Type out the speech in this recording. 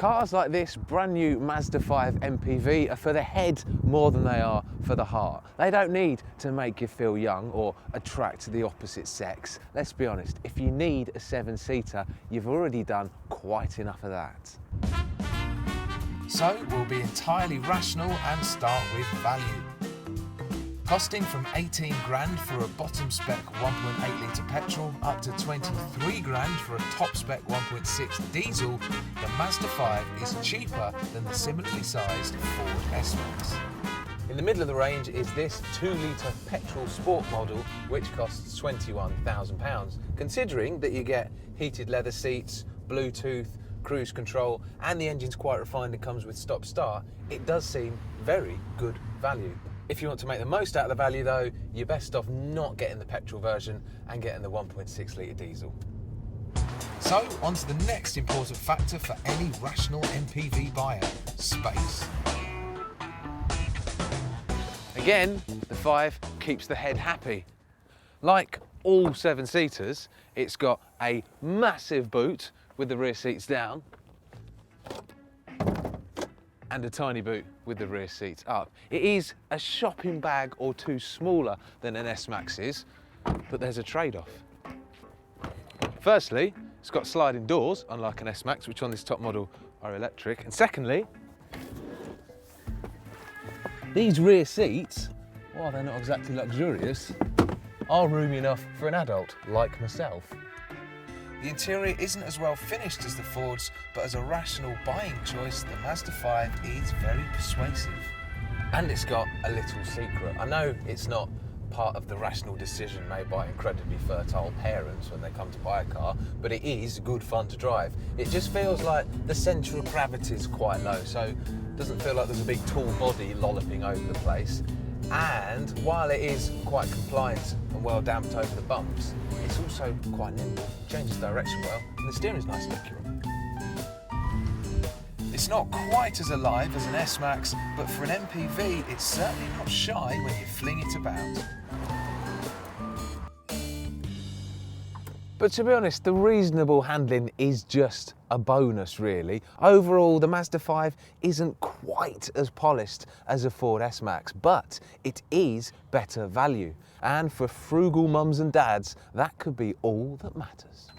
Cars like this brand new Mazda 5 MPV are for the head more than they are for the heart. They don't need to make you feel young or attract the opposite sex. Let's be honest, if you need a 7-seater, you've already done quite enough of that. So we'll be entirely rational and start with value. Costing from 18 grand for a bottom spec 1.8 litre petrol up to 23 grand for a top spec 1.6 diesel, the Mazda 5 is cheaper than the similarly sized Ford S-Max. In the middle of the range is this 2-litre petrol sport model, which costs £21,000. Considering that you get heated leather seats, Bluetooth, cruise control, and the engine's quite refined and comes with stop-start, it does seem very good value. If you want to make the most out of the value though, you're best off not getting the petrol version and getting the 1.6 litre diesel. So, on to the next important factor for any rational MPV buyer, space. Again, the 5 keeps the head happy. Like all 7-seaters, it's got a massive boot with the rear seats down, and a tiny boot with the rear seats up. It is a shopping bag or two smaller than an S-Max is, but there's a trade-off. Firstly, it's got sliding doors, unlike an S-Max, which on this top model are electric. And secondly, these rear seats, while they're not exactly luxurious, are roomy enough for an adult like myself. The interior isn't as well finished as the Fords, but as a rational buying choice, the Mazda 5 is very persuasive. And it's got a little secret. I know it's not part of the rational decision made by incredibly fertile parents when they come to buy a car, but it is good fun to drive. It just feels like the centre of gravity is quite low, so it doesn't feel like there's a big tall body lolloping over the place. And while it is quite compliant and well damped over the bumps, it's also quite nimble, changes direction well, and the steering is nice and accurate. It's not quite as alive as an S-Max, but for an MPV, it's certainly not shy when you fling it about. But to be honest, the reasonable handling is just a bonus, really. Overall, the Mazda 5 isn't quite as polished as a Ford S-Max, but it is better value. And for frugal mums and dads, that could be all that matters.